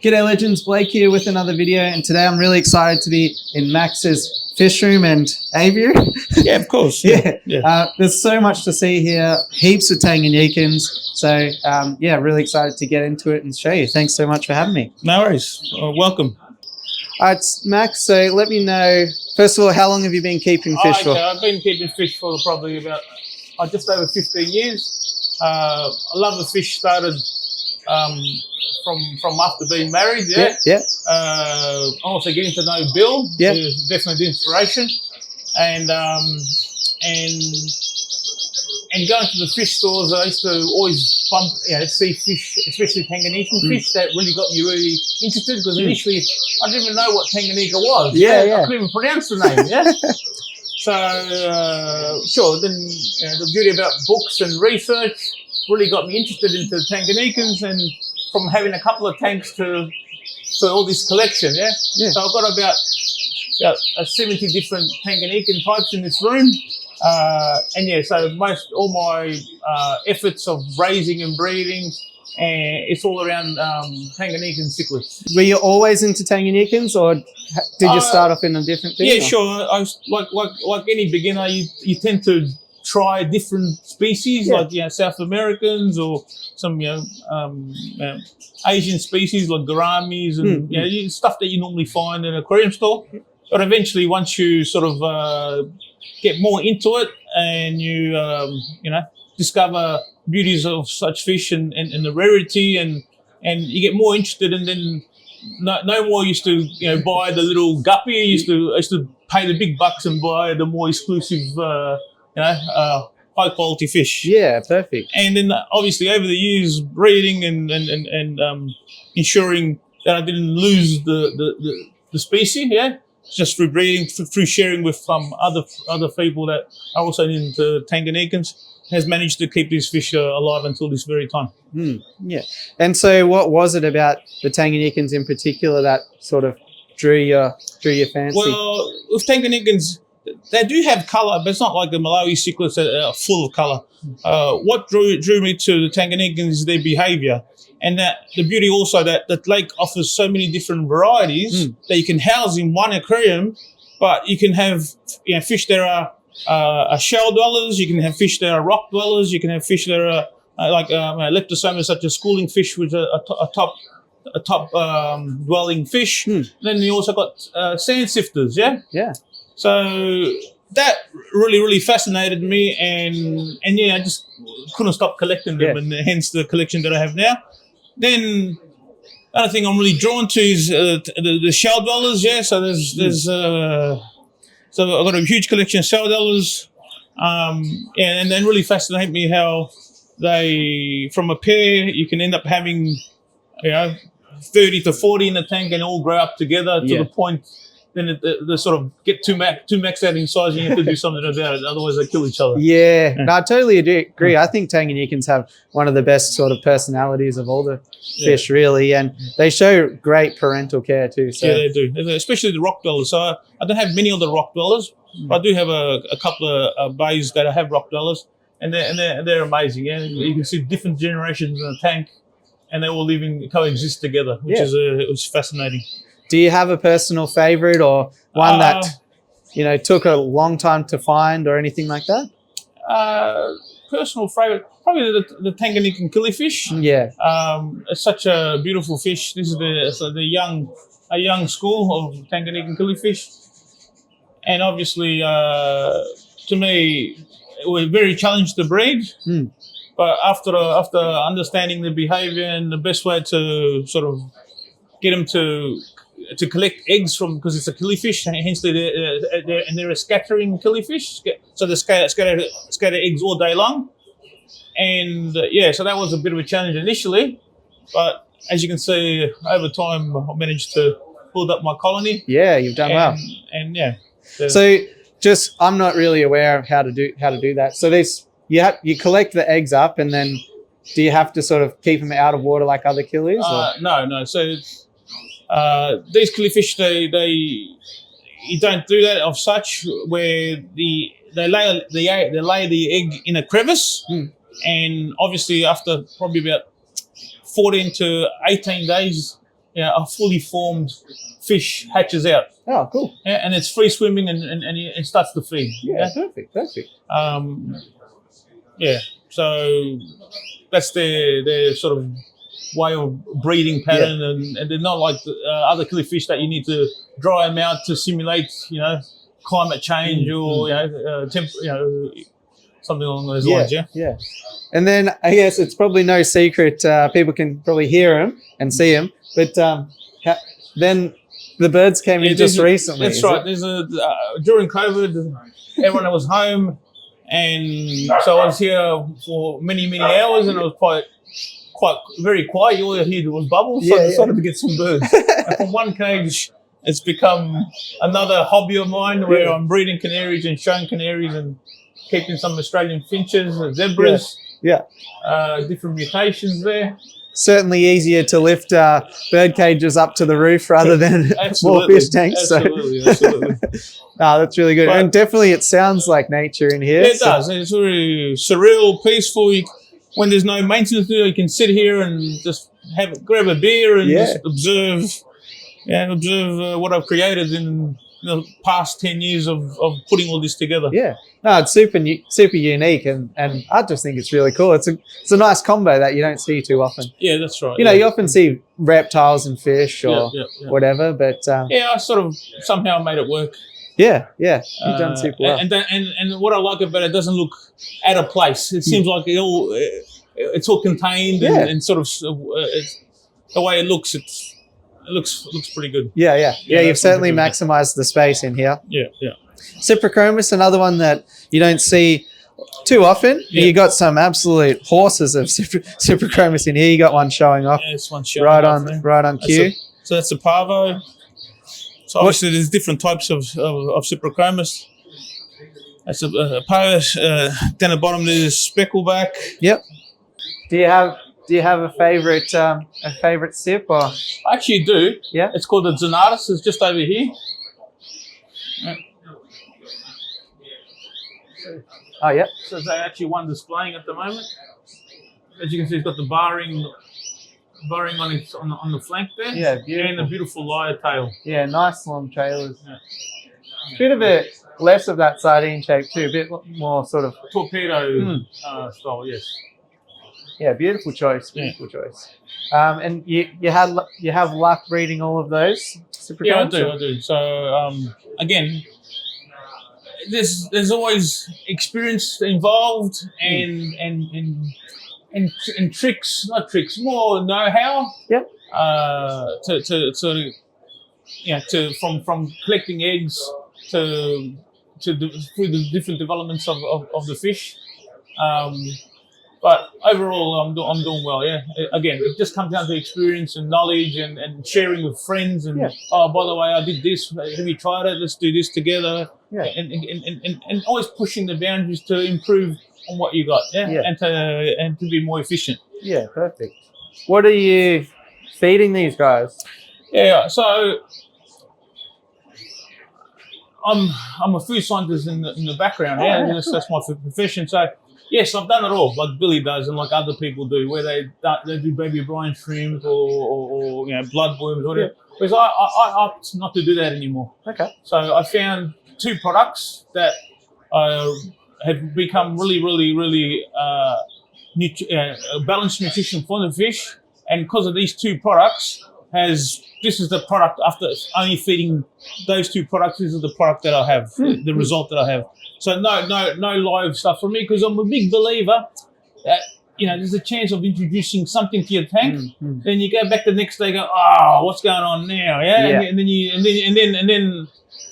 G'day legends, Blake here with another video, and today I'm really excited to be in Max's Fishroom and Aviary. Yeah, of course. Yeah. There's so much to see here, heaps of Tanganyikans. So yeah, really excited to get into it and show you. Thanks so much for having me. No worries. Welcome. All right, Max, so let me know, first of all, how long have you been keeping fish for? I've been keeping fish for probably about just over 15 years. I love the fish. Started from after being married. Also getting to know Bill. Yeah. Is definitely the inspiration, and going to the fish stores. I used to always see fish, especially Tanganyikan fish. That really got me really interested, because initially I didn't even know what Tanganyika was. I couldn't even pronounce the name. So sure. Then the beauty about books and research really got me interested into Tanganyikans, and from having a couple of tanks to all this collection. So I've got about 70 different Tanganyikan types in this room. So all my efforts of raising and breeding, it's all around Tanganyikan Cichlids. Were you always into Tanganyikans, or did you start off in a different thing? Yeah, sure. I was, like any beginner, you tend to try different species, like South Americans or some Asian species like gouramis and stuff that you normally find in an aquarium store. But eventually, once you sort of get more into it, and you discover beauties of such fish and the rarity, and you get more interested, and then no more used to buy the little guppy. I used to pay the big bucks and buy the more exclusive high quality fish. Yeah, perfect. And then obviously over the years, breeding and ensuring that I didn't lose the species. Just through breeding, through sharing with other people that are also into Tanganyikans, has managed to keep these fish alive until this very time. Yeah. And so what was it about the Tanganyikans in particular that sort of drew your fancy? Well, with Tanganyikans, they do have colour, but it's not like the Malawi cichlids that are full of colour. What drew me to the Tanganyikans is their behaviour, and that the beauty also that the lake offers so many different varieties that you can house in one aquarium, but you can have fish that are shell dwellers, you can have fish that are rock dwellers, you can have fish that are leptosomas such as schooling fish, which are a top dwelling fish. Then you also got sand sifters. So that really fascinated me, and I just couldn't stop collecting them, and hence the collection that I have now. Then another thing I'm really drawn to is the shell dwellers. So there's so I've got a huge collection of shell dwellers, and then really fascinate me how they, from a pair, you can end up having 30 to 40 in the tank, and all grow up together to the point. Then they sort of get too maxed out in size, and you have to do something about it. Otherwise, they kill each other. Yeah. No, I totally agree. I think Tanganyikans have one of the best sort of personalities of all the fish, really, and they show great parental care too. So. Yeah, they do, especially the rock dwellers. So I don't have many of the rock dwellers, but I do have a couple of bays that I have rock dwellers, and they're amazing. You can see different generations in the tank, and they all coexist together, which is fascinating. Do you have a personal favorite, or one that took a long time to find, or anything like that? Personal favorite, probably the Tanganyikan killifish. It's such a beautiful fish. This is a young school of Tanganyikan killifish, and obviously to me it was very challenging to breed. But after understanding the behaviour and the best way to sort of get them to collect eggs from, because it's a killifish, and hence they're a scattering killifish, so they scatter eggs all day long, and so that was a bit of a challenge initially, but as you can see, over time I managed to build up my colony. Yeah, you've done well. And so just, I'm not really aware of how to do that. So you collect the eggs up, and then do you have to sort of keep them out of water like other killies? No. So these killifish, you don't do that of such, where they lay the egg in a crevice, and obviously after probably about 14 to 18 days a fully formed fish hatches out. Oh, cool. Yeah, and it's free swimming and it starts to feed. Yeah, perfect. Yeah, so that's their sort of way of breeding pattern, and they're not like the, other killifish that you need to dry them out to simulate, climate change or something along those lines. Yeah. And then I guess it's probably no secret, people can probably hear them and see them, but then the birds came in just recently. That's right. There's during COVID, everyone was home, and so I was here for many hours, and it was quite very quiet. All you heard was bubbles, so I decided to get some birds. And from one cage, it's become another hobby of mine where I'm breeding canaries and showing canaries and keeping some Australian finches and zebras. Different mutations there. Certainly easier to lift bird cages up to the roof rather than more fish tanks. Absolutely. That's really good. And definitely it sounds like nature in here. It does. It's very surreal, peaceful. When there's no maintenance to do, you can sit here and just grab a beer and just observe what I've created in the past 10 years of putting all this together. Yeah. No, it's super unique, and I just think it's really cool. It's a nice combo that you don't see too often. Yeah, that's right. You often see reptiles and fish or whatever, but I sort of somehow made it work. Yeah, you've done super well. And what I like about it doesn't look out of place. It seems like it's all contained and sort of the way it looks. It looks pretty good. Yeah. You've certainly maximised the space in here. Yeah. Cyprichromis, another one that you don't see too often. Yeah. You got some absolute horses of Cyprichromis in here. You got one showing off. Yeah, this one's showing right on cue. So that's a parvo. So obviously there's different types of Cyprichromis. That's a parvo. Down the bottom there's speckleback. Yep. Do you have a favorite sip or? I actually do. Yeah. It's called the Zonatus. It's just over here. Oh yeah. So there's actually one displaying at the moment. As you can see, it's got the barring on the flank there. Yeah, beautiful. And a beautiful lyre tail. Yeah, nice long trailers. Yeah. Bit of it less of that sardine shape too. A bit more sort of torpedo style. Yes. Yeah, beautiful choice. And you have luck breeding all of those? Yeah, I do. So again, there's always experience involved and more know-how. Yep. From collecting eggs to through the different developments of the fish. But overall, I'm doing well. Yeah. Again, it just comes down to experience and knowledge and sharing with friends. And oh, by the way, I did this. Have you tried it? Let's do this together. Yeah. And always pushing the boundaries to improve on what you got. Yeah. And to be more efficient. Yeah. Perfect. What are you feeding these guys? Yeah. So I'm a food scientist in the background. That's my profession. So. Yes, I've done it all, like Billy does, and like other people do, where they do baby brine shrimp or bloodworms, or whatever. Whereas I opt not to do that anymore. Okay. So I found two products that have become really balanced nutrition for the fish, and because of these two products, this is the product after only feeding those two products. This is the product that I have, the result that I have. So no live stuff for me, because I'm a big believer that there's a chance of introducing something to your tank. Then you go back the next day, go, oh, what's going on now? Yeah. And then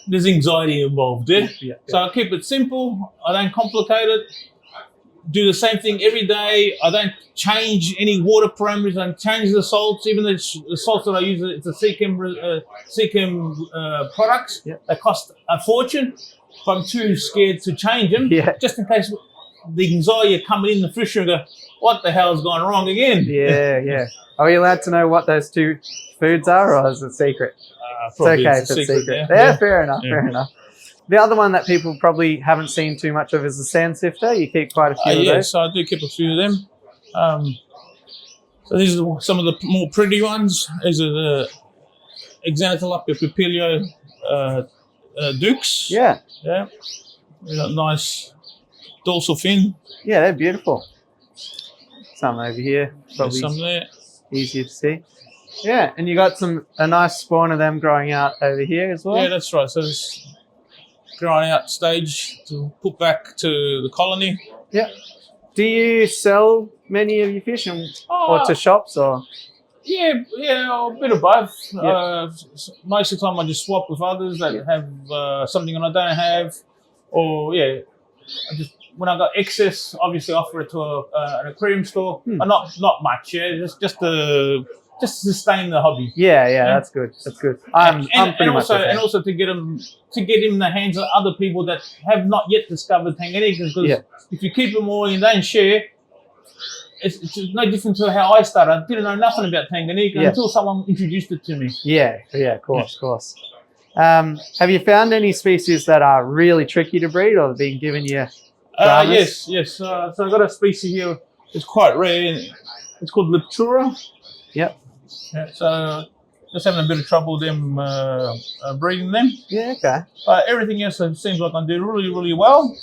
there's anxiety involved. Yeah. So I keep it simple. I don't complicate it. Do the same thing every day. I don't change any water parameters. I don't change the salts. Even the salts that I use, it's a CChem products. Yep. They cost a fortune. If I'm too scared to change them, just in case the anxiety coming in the fish room, go, what the hell's gone wrong again? Yeah. Are you allowed to know what those two foods are, or is it secret? It's okay if it's secret. Yeah, fair enough. The other one that people probably haven't seen too much of is the sand sifter. You keep quite a few of those. So I do keep a few of them. So these are some of the more pretty ones. These are the Exanatilapia papilio dukes. Yeah. Yeah. They got nice dorsal fin. Yeah, they're beautiful. Some over here. There's some there. Easier to see. Yeah, and you got a nice spawn of them growing out over here as well. Yeah, that's right. So this growing out stage to put back to the colony. Yeah. Do you sell many of your fish or to shops or? Yeah, a bit of both. Yeah. Most of the time I just swap with others that have something that I don't have, or I just when I got excess, obviously offer it to an aquarium store. Not much, just to sustain the hobby. Yeah, that's good. That's good. I'm pretty much and also to get them in the hands of other people that have not yet discovered Tanganyikan, because if you keep them all and don't share, it's no different to how I started. I didn't know nothing about Tanganyikan until someone introduced it to me. Yeah, of course. Have you found any species that are really tricky to breed or been given you dramas? Yes. So I've got a species here. It's quite rare. It's called Leptura. Yep. Yeah, so just having a bit of trouble with them breeding them. Yeah, okay. Everything else seems like I do really, really well.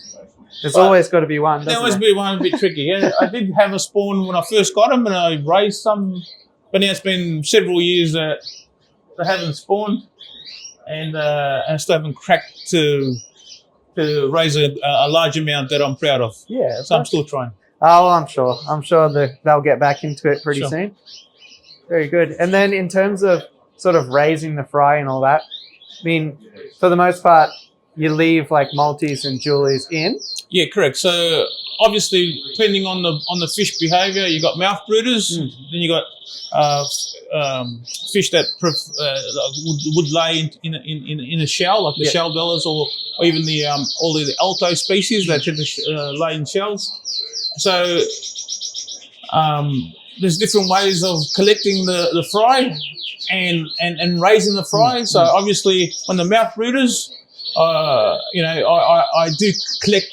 There's always got to be one, There's always be one a bit tricky. Yeah, I did have a spawn when I first got them, and I raised some, but now it's been several years that they haven't spawned, and I still haven't cracked to raise a large amount that I'm proud of. Yeah, so I'm still trying. Oh, I'm sure they'll get back into it pretty soon. Very good. And then in terms of sort of raising the fry and all that, I mean, for the most part, you leave like multis and julies in. Yeah, correct. So obviously, depending on the fish behaviour, you got mouth brooders, then you got fish that would lay in a shell, like the shell dwellers, or even the all the alto species that tend to lay in shells. So there's different ways of collecting the fry and raising the fry. So obviously, when the mouth brooders, I do collect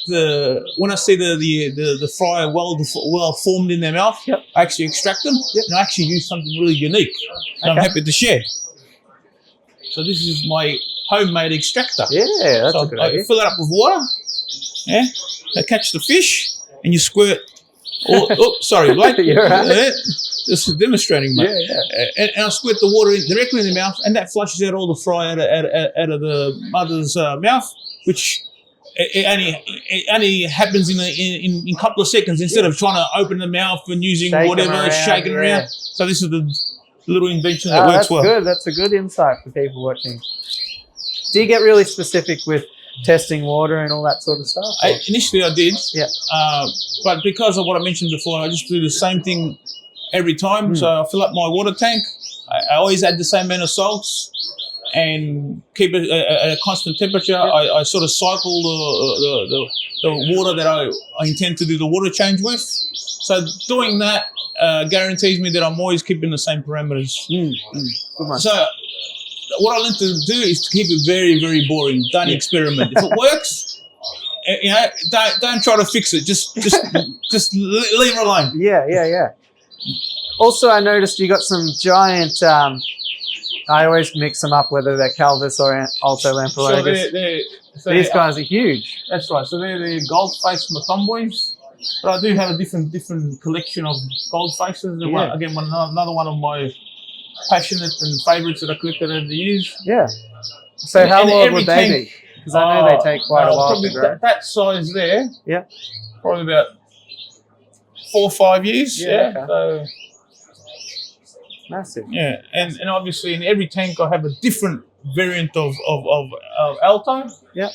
when I see the fry well formed in their mouth. I actually extract them, and I actually use something really unique. And I'm happy to share. So this is my homemade extractor. Yeah, that's a good idea. I fill it up with water. Yeah, I catch the fish, and you squirt. Sorry, Blake. You're right. Just demonstrating, mate. And I squirt the water directly in the mouth, and that flushes out all the fry out of the mother's mouth, which it only happens in a couple of seconds instead of trying to open the mouth and using shaking around. So this is the little invention that works well. Good. That's a good insight for people watching. Do you get really specific with testing water and all that sort of stuff? Initially, I did. Yeah. But because of what I mentioned before, I just do the same thing every time. So I fill up my water tank. I always add the same amount of salts and keep it at a constant temperature. I sort of cycle the water that I intend to do the water change with. So doing that guarantees me that I'm always keeping the same parameters. So what I learned to do is to keep it very, very boring. Don't experiment. If it works, don't try to fix it. Just leave it alone. Yeah. Also, I noticed you got some giant. I always mix them up, whether they're Calvis or Alto Lamprologus. These guys are huge. That's right. So they're the gold face Matomboys. But I do have a different collection of gold faces. Again, another one of my passionate and favourites that I collected over the years. Yeah. So how old would they be? Because I know they take quite a while to grow. That size there. Yeah. Probably about 4 or 5 years. Yeah. Okay. So massive. Yeah, and obviously in every tank I have a different variant of Alto. Yeah.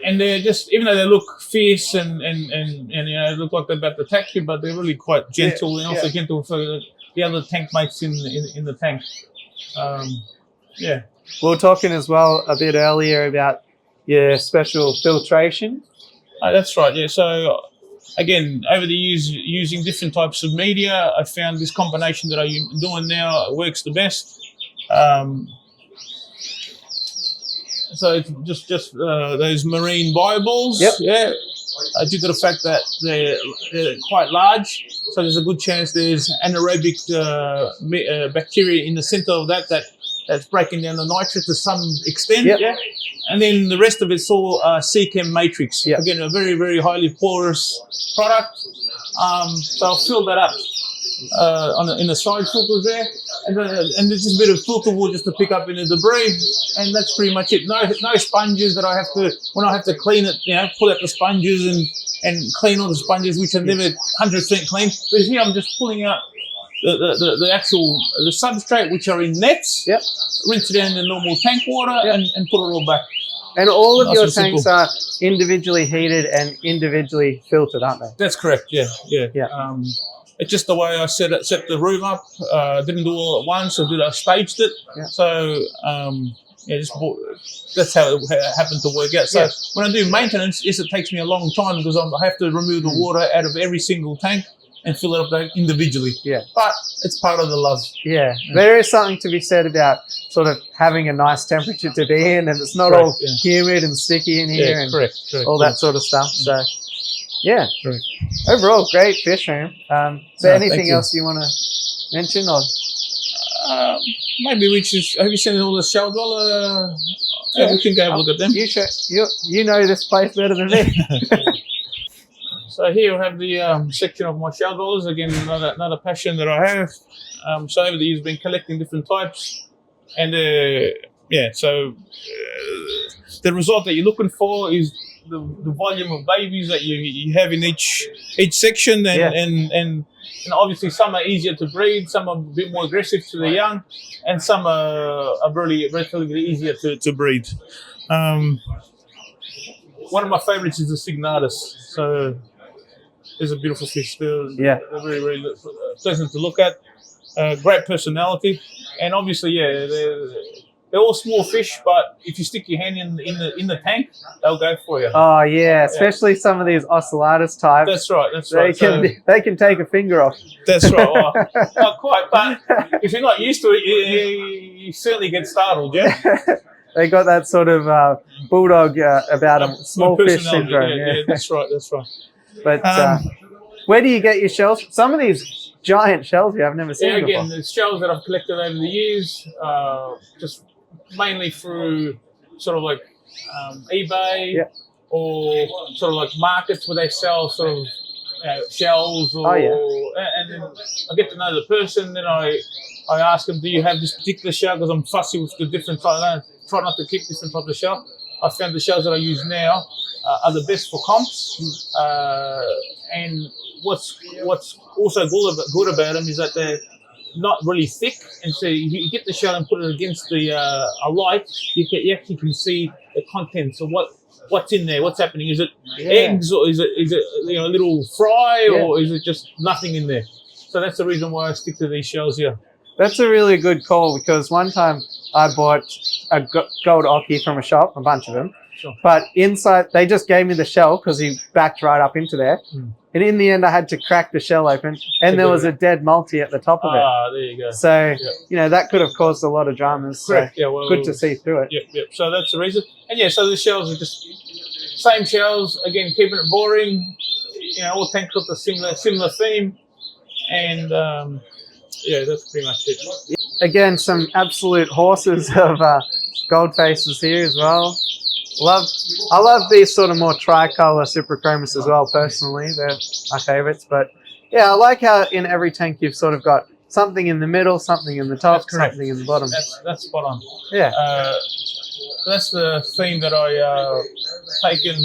And they're just, even though they look fierce and they look like they're about to attack you, but they're really quite gentle and also gentle for the other tank mates in the tank. We were talking as well a bit earlier about your special filtration. That's right. Yeah. So again, over the years, using different types of media, I found this combination that I'm doing now works the best. So it's just those marine bioballs. Yep. Yeah. due to the fact that they're quite large. So there's a good chance there's anaerobic bacteria in the center of that's breaking down the nitrate to some extent. Yep. Yeah. And then the rest of it's all C-Chem matrix. Yep. Again, a very, very highly porous product. So I'll fill that up in the side filters there. And there's just a bit of filter wool just to pick up any debris. And that's pretty much it. No sponges that I have to, when I have to clean it, pull out the sponges and clean all the sponges, which are never 100% clean. But here I'm just pulling out the actual substrate, which are in nets. Yep. Rinse it down in the normal tank water. Yep. and put it all back. And all of Nice your and tanks simple. are individually heated and individually filtered, aren't they? That's correct. Yeah. Yeah. It's just the way I set the room up. Didn't do it all at once. I staged it. Yeah. So that's how it happened to work out. So Yeah. when I do maintenance, yes, it takes me a long time because I have to remove the water out of every single tank and fill it up individually. Yeah. But it's part of the love. Yeah. There is something to be said about sort of having a nice temperature to be in, and it's not Correct, all humid and sticky in here and correct. all that sort of stuff. So, yeah. Correct. Overall, great fish room. Is there No, thank anything you. else you want to mention? Or Maybe have you seen all the shell dweller? Yeah, we can go have a look at them. You know this place better than me. So here we have the section of my shell dwellers. Again, another passion that I have. So over the years, been collecting different types, and so the result that you're looking for is the volume of babies that you have in each section, and obviously some are easier to breed, some are a bit more aggressive to the young, and some are really relatively easier to breed. One of my favorites is the Signatus. So there's a beautiful fish. They're very, very pleasant to look at. Great personality, and obviously, they're all small fish. But if you stick your hand in the tank, they'll go for you. Oh yeah, especially some of these ocellatus types. That's right. They can take a finger off. That's right. Well, not quite, but if you're not used to it, you certainly get startled. Yeah. They got that sort of bulldog about them, small fish Personality, syndrome. Yeah, that's right. But where do you get your shells? Some of these giant shells I've never seen before. Again, there's shells that I've collected over the years, just mainly through sort of like eBay or sort of like markets where they sell sort of shells. And then I get to know the person. Then I ask them, do you have this particular shell? Because I'm fussy with the different types. I try not to keep different types of shell. I found the shells that I use now are the best for comps. And what's also good about them is that they're not really thick, and so if you get the shell and put it against a light, you actually can see the contents of what's in there, what's happening. Is it eggs, or is it a little fry, or is it just nothing in there? So that's the reason why I stick to these shells here. That's a really good call, because one time I bought a gold ockie from a shop, a bunch of them. Sure. But inside, they just gave me the shell because he backed right up into there. And in the end, I had to crack the shell open, and there was a dead multi at the top of it. Ah, there you go. So, that could have caused a lot of dramas. Correct. So good to see through it. Yep. So that's the reason. And so the shells are just same shells. Again, keeping it boring. All tanks got the similar theme. And that's pretty much it. Again, some absolute horses of gold faces here as well. I love these sort of more tricolor suprachromis as well, personally. They're my favorites. But yeah, I like how in every tank you've sort of got something in the middle, something in the top, something in the bottom. That's spot on. Yeah. That's the theme that I taken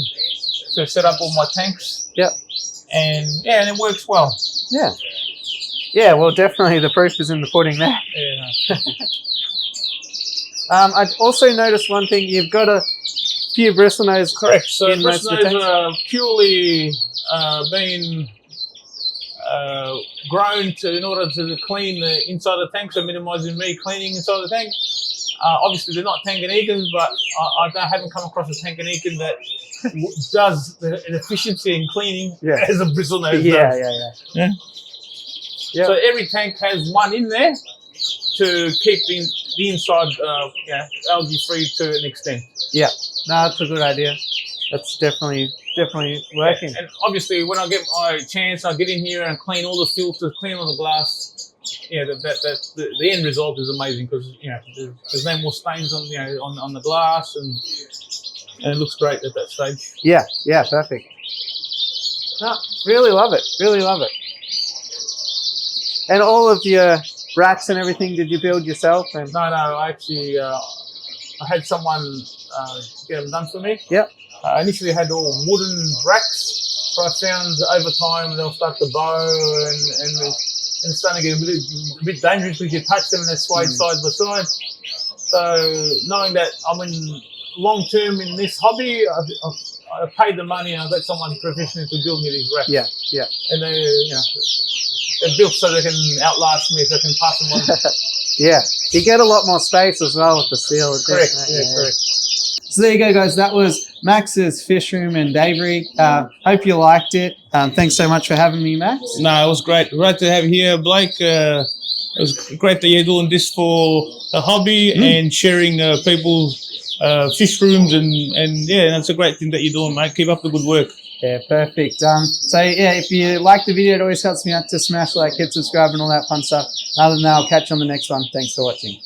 to set up all my tanks. Yep. And it works well. Yeah. Yeah, well, definitely the proof is in the pudding there. Yeah. I also noticed one thing. You've got a few bristlenose. Correct. So in most of the bristlenose tanks. are purely been grown in order to clean the inside of the tank, so minimising me cleaning inside the tank. Obviously, they're not Tanganyikans, but I haven't come across a Tanganyikan that does an efficiency in cleaning as a bristlenose does. Yeah. Yep. So every tank has one in there to keep the inside algae free to an extent. Yeah, no, that's a good idea. That's definitely definitely working. And obviously, when I get my chance, I get in here and clean all the filters, clean all the glass. Yeah, the end result is amazing because there's no more stains on on the glass, and it looks great at that stage. Yeah, yeah, perfect. No, really love it. Really love it. And all of your racks and everything, did you build yourself? And No, I actually I had someone get them done for me. Yep. I initially had all wooden racks, but I found over time they'll start to bow and it's starting to get a bit dangerous because you touch them and they're swayed side by side. So knowing that I'm in long term in this hobby, I paid the money and I got someone professional to build me these racks. Yeah, yeah. And they're built so they can outlast me, so I can pass them on. Yeah, you get a lot more space as well with the seal. Correct, correct. So there you go, guys. That was Max's fish room and Aviary. Hope you liked it. Thanks so much for having me, Max. No, it was great. Great to have you here, Blake. It was great that you're doing this for the hobby and sharing people's fish rooms and yeah, that's a great thing that you're doing, mate. Keep up the good work. Yeah, perfect. So yeah, if you like the video, it always helps me out to smash like, hit subscribe and all that fun stuff. Other than that, I'll catch you on the next one. Thanks for watching.